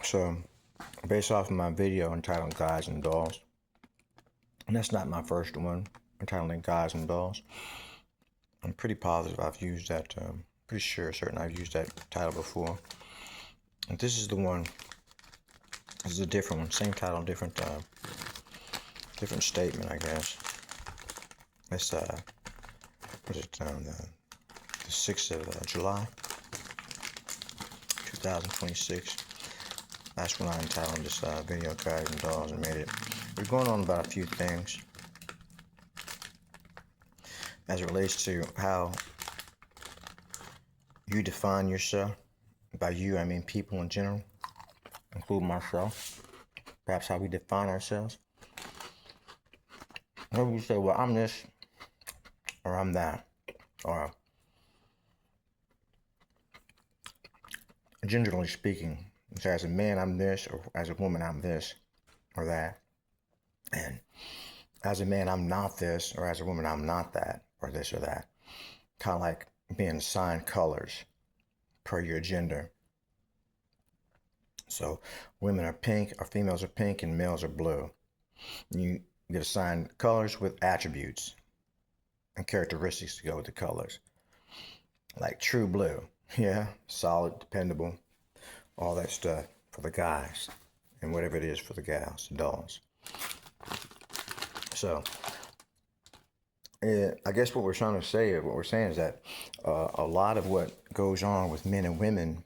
So, based off of my video entitled Guys and Dolls, and that's not my first one entitled Guys and Dolls. I'm pretty positive I've used that, pretty sure, certain I've used that title before. And this is the one, this is a different one, same title, different statement, I guess. It's, what is it, the 6th of July, 2026. That's when I entitled this video, Guys and Dolls, and made it. We're going on about a few things as it relates to how you define yourself. By you, I mean people in general, including myself. Perhaps how we define ourselves. Maybe you say, well, I'm this, or I'm that, or generally speaking, so as a man, I'm this, or as a woman, I'm this, or that. And as a man, I'm not this, or as a woman, I'm not that, or this or that. Kind of like being assigned colors per your gender. So women are pink, or females are pink, and males are blue. You get assigned colors with attributes and characteristics to go with the colors. Like true blue, yeah, solid, dependable, all that stuff for the guys, and whatever it is for the gals, the dolls. So, I guess what we're trying to say, what we're saying is that a lot of what goes on with men and women,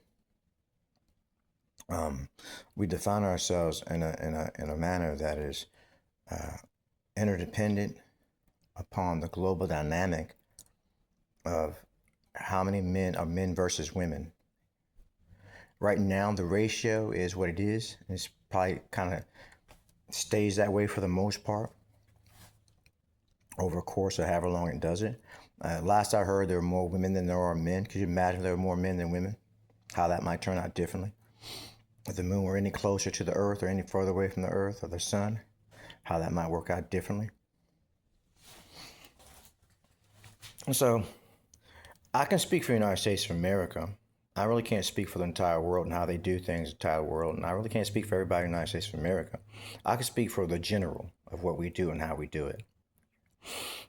we define ourselves in a manner that is interdependent upon the global dynamic of how many men are men versus women. Right now, the ratio is what it is. It's probably kind of stays that way for the most part over a course of however long it does it. Last I heard, there are more women than there are men. Could you imagine if there were more men than women? How that might turn out differently. If the moon were any closer to the earth or any further away from the earth or the sun, how that might work out differently. And so, I can speak for the United States of America. I really can't speak for the entire world and how they do things in the entire world. And I really can't speak for everybody in the United States of America. I can speak for the general of what we do and how we do it.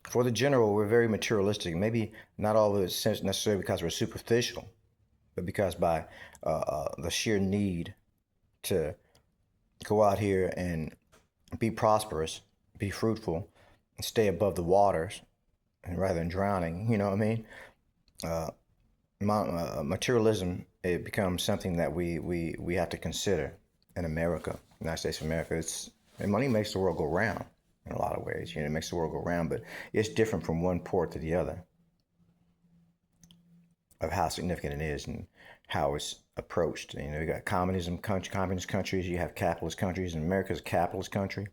For the general, we're very materialistic. Maybe not all of it necessarily because we're superficial, but because by the sheer need to go out here and be prosperous, be fruitful, and stay above the waters, and rather than drowning, you know what I mean? Materialism, it becomes something that we have to consider in America, United States of America. And money makes the world go round in a lot of ways. You know, it makes the world go round, but it's different from one port to the other of how significant it is and how it's approached. You know, you got communist countries, you have capitalist countries, and America's a capitalist country.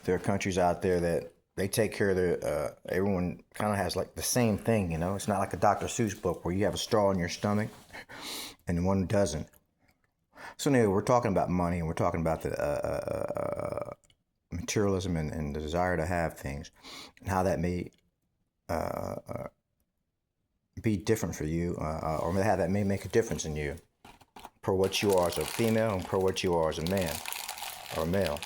There are countries out there that they take care of their, everyone kind of has like the same thing, you know? It's not like a Dr. Seuss book where you have a straw in your stomach and one doesn't. So anyway, we're talking about money and we're talking about the materialism and the desire to have things and how that may be different for you or how that may make a difference in you per what you are as a female and per what you are as a man or a male.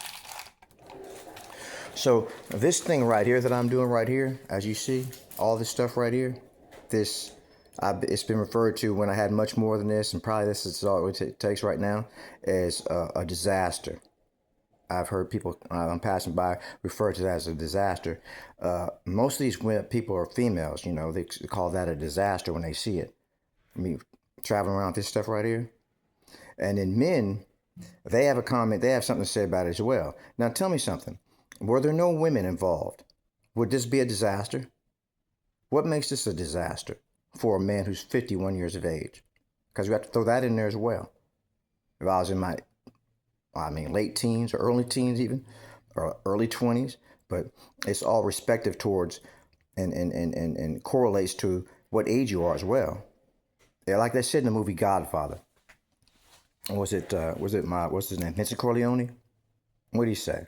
So this thing right here that I'm doing right here, as you see, all this stuff right here, it's been referred to when I had much more than this, and probably this is all it takes right now, as a disaster. I've heard people I'm passing by refer to that as a disaster. Most of these people are females, you know, they call that a disaster when they see it. I mean, traveling around with this stuff right here. And then men, they have a comment, they have something to say about it as well. Now tell me something. Were there no women involved, would this be a disaster? What makes this a disaster for a man who's 51 years of age? Because we have to throw that in there as well. If I was in my, late teens or early teens even, or early 20s, but it's all respective towards and correlates to what age you are as well. Yeah, like they said in the movie Godfather. What's his name? Vincent Corleone? What did he say?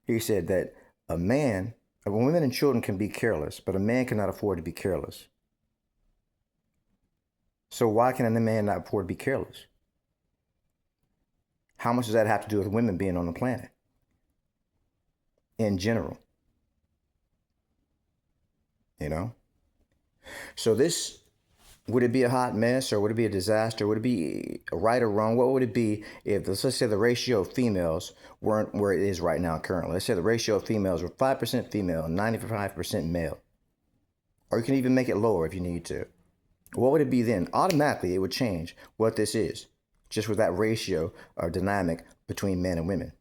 He said that women and children can be careless, but a man cannot afford to be careless. So why can a man not afford to be careless? How much does that have to do with women being on the planet in general? You know? So this, would it be a hot mess, or would it be a disaster? Would it be right or wrong? What would it be if, let's say, the ratio of females weren't where it is right now currently? Let's say the ratio of females were 5% female and 95% male. Or you can even make it lower if you need to. What would it be then? Automatically, it would change what this is, just with that ratio or dynamic between men and women.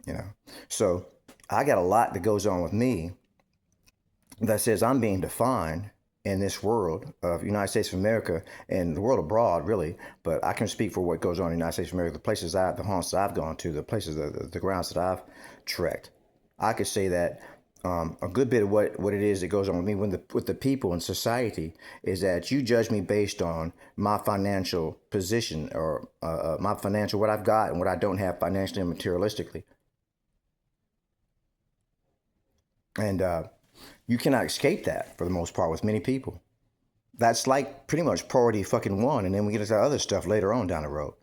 You know? So I got a lot that goes on with me that says I'm being defined in this world of United States of America and the world abroad, really. But I can speak for what goes on in the United States of America, the haunts that I've gone to, the places, the grounds that I've trekked. I could say that a good bit of what it is that goes on with me with the people in society is that you judge me based on my financial position, or my financial, what I've got and what I don't have financially and materialistically. And you cannot escape that for the most part with many people. That's like pretty much priority fucking one, and then we get into other stuff later on down the road.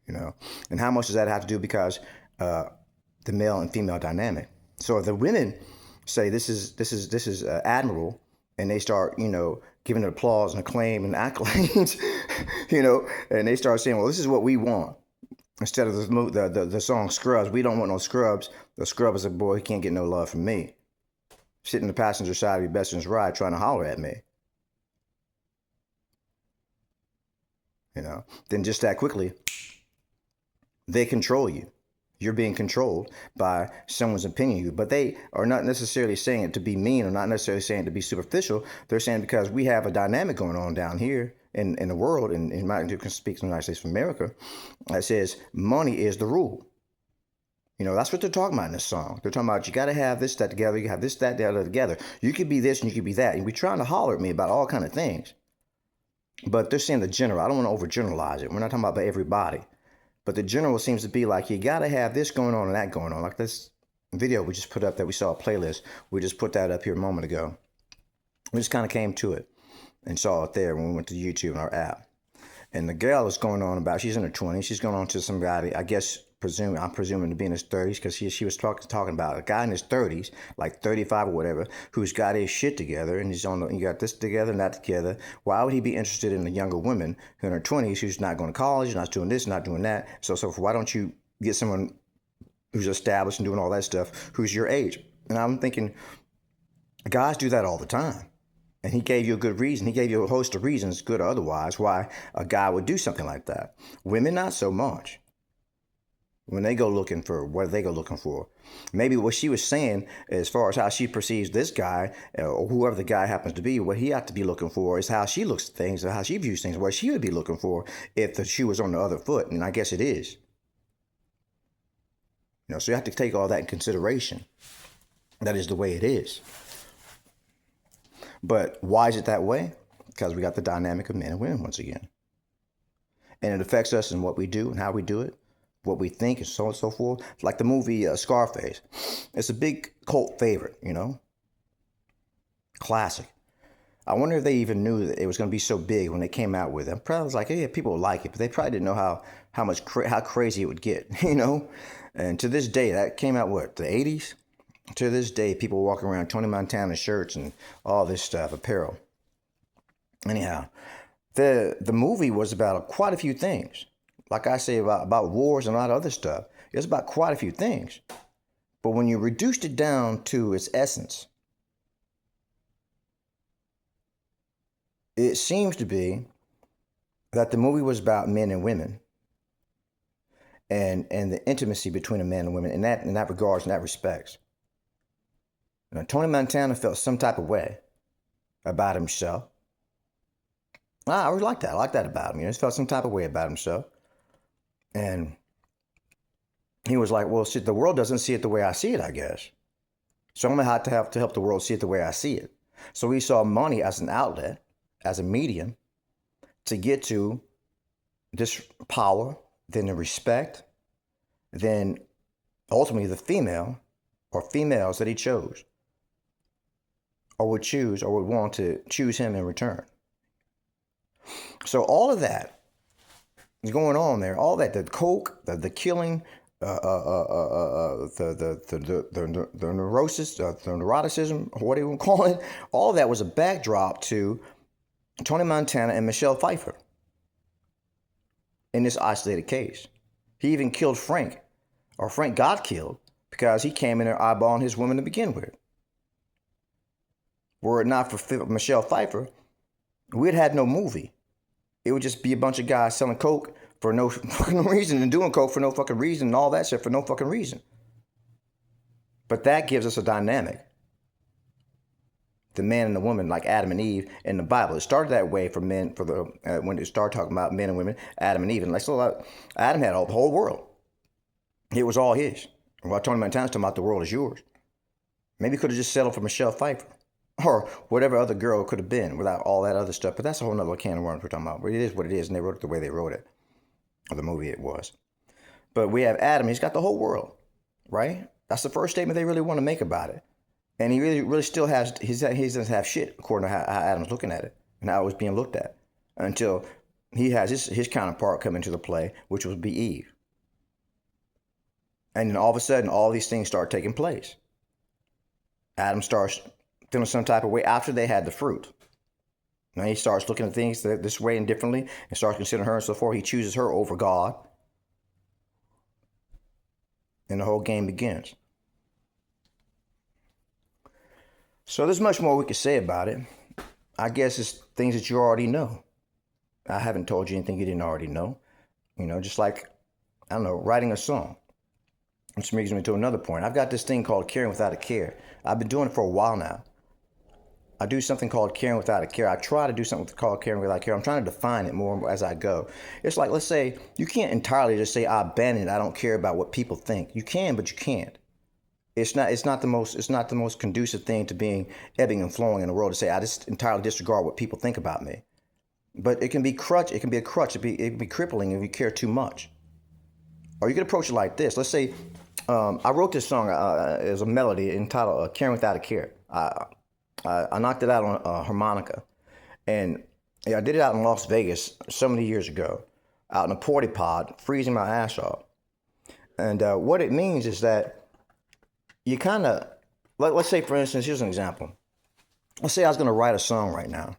You know, and how much does that have to do because the male and female dynamic? So if the women say this is admirable, and they start, you know, giving it applause and acclaim and accolades, you know, and they start saying, well, this is what we want. Instead of the song Scrubs, we don't want no scrubs. The scrub is a boy, he can't get no love from me. Sitting in the passenger side of your best friend's ride trying to holler at me. You know, then just that quickly, they control you. You're being controlled by someone's opinion of you. But they are not necessarily saying it to be mean, or not necessarily saying it to be superficial. They're saying because we have a dynamic going on down here in the world, and you can speak to the United States of America, that says money is the rule. You know, that's what they're talking about in this song. They're talking about you got to have this, that together. You have this, that, the other together. You could be this and you could be that. And we're trying to holler at me about all kind of things. But they're saying the general. I don't want to overgeneralize it. We're not talking about everybody. But the general seems to be like, you got to have this going on and that going on. Like this video we just put up that we saw a playlist. We just put that up here a moment ago. We just kind of came to it and saw it there when we went to YouTube in our app. And the girl is going on about, she's in her 20s. She's going on to somebody, I guess, I'm presuming to be in his 30s, because she was talking about a guy in his 30s, like 35 or whatever, who's got his shit together, and you got this together and that together. Why would he be interested in a younger woman who in her 20s, who's not going to college, not doing this, not doing that? So why don't you get someone who's established and doing all that stuff, who's your age? And I'm thinking, guys do that all the time. And he gave you a good reason. He gave you a host of reasons, good or otherwise, why a guy would do something like that. Women, not so much. When they go looking for, what they go looking for? Maybe what she was saying, as far as how she perceives this guy, or whoever the guy happens to be, what he ought to be looking for is how she looks at things, or how she views things, what she would be looking for if the shoe was on the other foot. And I guess it is. You know, so you have to take all that in consideration. That is the way it is. But why is it that way? Because we got the dynamic of men and women once again. And it affects us in what we do and how we do it, what we think, and so on and so forth. Like the movie Scarface. It's a big cult favorite, you know? Classic. I wonder if they even knew that it was going to be so big when they came out with it. I probably was like, yeah, people will like it, but they probably didn't know how crazy it would get, you know? And to this day, that came out, what, the 80s? To this day, people walk around Tony Montana shirts and all this stuff, apparel. Anyhow, the movie was about quite a few things. Like I say about wars and a lot of other stuff. It was about quite a few things. But when you reduced it down to its essence, it seems to be that the movie was about men and women, and the intimacy between a man and women in that regards, in that respects. Now, Tony Montana felt some type of way about himself. I really like that. I like that about him. You know, he felt some type of way about himself. And he was like, well, shit, the world doesn't see it the way I see it, I guess. So I'm going to have to help the world see it the way I see it. So he saw money as an outlet, as a medium, to get to this power, then the respect, then ultimately the female or females that he chose, or would choose, or would want to choose him in return. So all of that is going on there. All that, the coke, the killing, the neurosis, the neuroticism, or whatever you want to call it, all of that was a backdrop to Tony Montana and Michelle Pfeiffer in this isolated case. He even killed Frank, or Frank got killed, because he came in there eyeballing his woman to begin with. Were it not for Michelle Pfeiffer, we'd had no movie. It would just be a bunch of guys selling coke for no fucking reason and doing coke for no fucking reason and all that shit for no fucking reason. But that gives us a dynamic. The man and the woman, like Adam and Eve in the Bible. It started that way for men, when it started talking about men and women, Adam and Eve. And Adam had the whole world. It was all his. While Tony Montana's talking about the world is yours. Maybe he could have just settled for Michelle Pfeiffer. Or whatever other girl it could have been without all that other stuff. But that's a whole nother can of worms we're talking about. But it is what it is, and they wrote it the way they wrote it. Or the movie it was. But we have Adam, he's got the whole world. Right? That's the first statement they really want to make about it. And he really still has, he doesn't have shit, according to how Adam's looking at it. And how it was being looked at. Until he has his counterpart come into the play, which would be Eve. And then all of a sudden, all these things start taking place. Adam starts feeling some type of way after they had the fruit. Now he starts looking at things this way and differently and starts considering her and so forth. He chooses her over God. And the whole game begins. So there's much more we could say about it. I guess it's things that you already know. I haven't told you anything you didn't already know. You know, just like, I don't know, writing a song. Which brings me to another point. I've got this thing called caring without a care. I've been doing it for a while now. I do something called caring without a care. I try to do something called caring without care. I'm trying to define it more as I go. It's like, let's say, you can't entirely just say, I abandon it. I don't care about what people think. You can, but you can't. It's not the most conducive thing to being ebbing and flowing in the world to say, I just entirely disregard what people think about me. But it can be a crutch. It can be crippling if you care too much. Or you can approach it like this. Let's say, I wrote this song as a melody entitled Caring Without a Care. I knocked it out on a harmonica. And I did it out in Las Vegas so many years ago, out in a porta pod, freezing my ass off. And what it means is that you kind of, let's say, for instance, here's an example. Let's say I was going to write a song right now.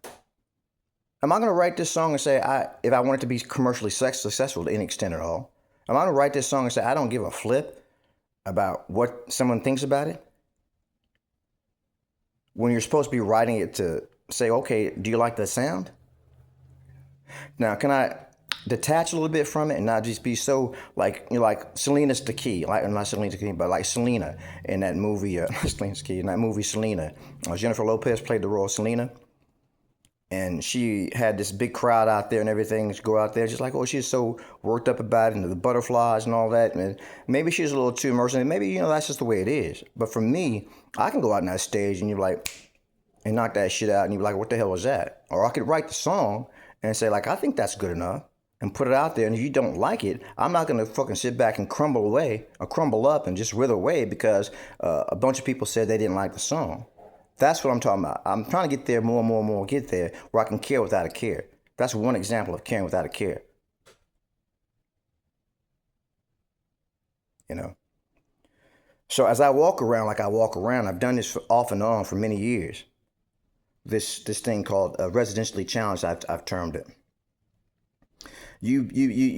Am I going to write this song and say, if I want it to be commercially successful to any extent at all? Am I going to write this song and say, I don't give a flip about what someone thinks about it? When you're supposed to be writing it to say, okay, do you like the sound? Now, can I detach a little bit from it and not just be so like, you know, like Selena's the Key, like not Selena's the Key, but like Selena in that movie, Selena's Key, in that movie Selena. Jennifer Lopez played the role of Selena. And she had this big crowd out there and everything. She go out there just like, oh, she's so worked up about it and the butterflies and all that. And maybe she's a little too immersive. Maybe, you know, that's just the way it is. But for me, I can go out on that stage and you're like, and knock that shit out and you're like, what the hell was that? Or I could write the song and say like, I think that's good enough and put it out there. And if you don't like it, I'm not going to fucking sit back and crumble away or crumble up and just wither away because a bunch of people said they didn't like the song. That's what I'm talking about. I'm trying to get there more and more and more, get there where I can care without a care. That's one example of caring without a care. You know? So as I walk around like I walk around, I've done this off and on for many years. This thing called residentially challenged, I've termed it. You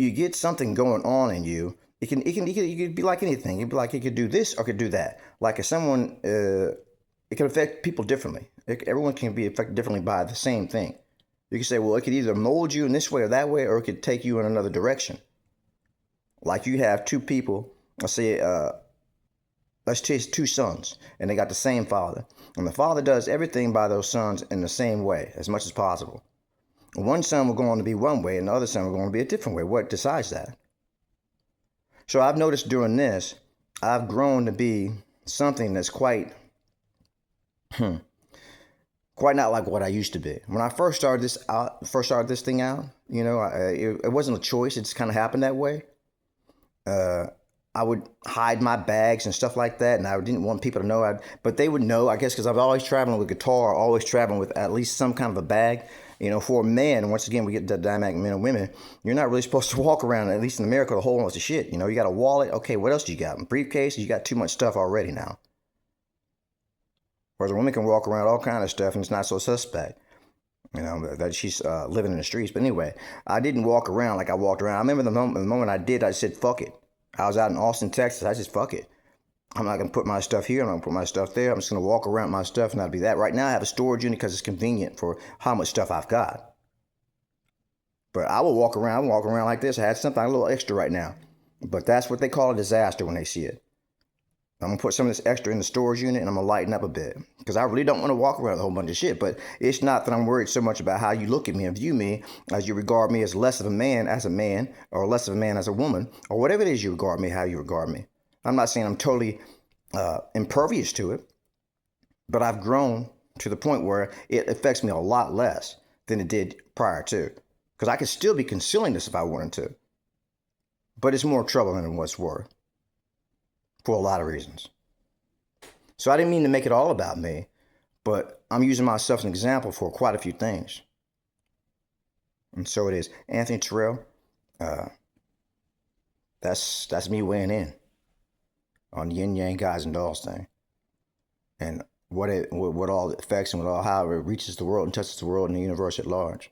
get something going on in you. It can be like anything. It could be like it could do this or it could do that. Like if someone it can affect people differently. Everyone can be affected differently by the same thing. You can say, well, it could either mold you in this way or that way, or it could take you in another direction. Like you have two people, let's say, let's chase two sons, and they got the same father. And the father does everything by those sons in the same way, as much as possible. One son will go on to be one way, and the other son will go on to be a different way. What decides that? So I've noticed during this, I've grown to be something that's quite not like what I used to be. When I first started this thing out, you know, it wasn't a choice. It just kind of happened that way. I would hide my bags and stuff like that, and I didn't want people to know. But they would know, I guess, because I was always traveling with guitar, always traveling with at least some kind of a bag. For a man, once again, we get the dynamic men and women, you're not really supposed to walk around, at least in America, the whole bunch of shit. You got a wallet. Okay, what else do you got? A briefcase? You got too much stuff already now. Whereas a woman can walk around all kind of stuff and it's not so suspect. That she's living in the streets. But anyway, I didn't walk around like I walked around. I remember the moment I did, I said, fuck it. I was out in Austin, Texas. I just, fuck it. I'm not going to put my stuff here. I'm not going to put my stuff there. I'm just going to walk around my stuff and that'll be that. Right now, I have a storage unit because it's convenient for how much stuff I've got. But I will walk around like this. I had something a little extra right now. But that's what they call a disaster when they see it. I'm going to put some of this extra in the storage unit and I'm going to lighten up a bit. Because I really don't want to walk around with a whole bunch of shit. But it's not that I'm worried so much about how you look at me and view me as you regard me as less of a man or less of a man as a woman, or whatever it is you regard me, how you regard me. I'm not saying I'm totally impervious to it, but I've grown to the point where it affects me a lot less than it did prior to. Because I could still be concealing this if I wanted to. But it's more trouble than it was worth. For a lot of reasons. So I didn't mean to make it all about me, but I'm using myself as an example for quite a few things. And so it is. Anthony Terrell, that's me weighing in on the yin yang guys and dolls thing. And what all it affects and how it reaches the world and touches the world and the universe at large.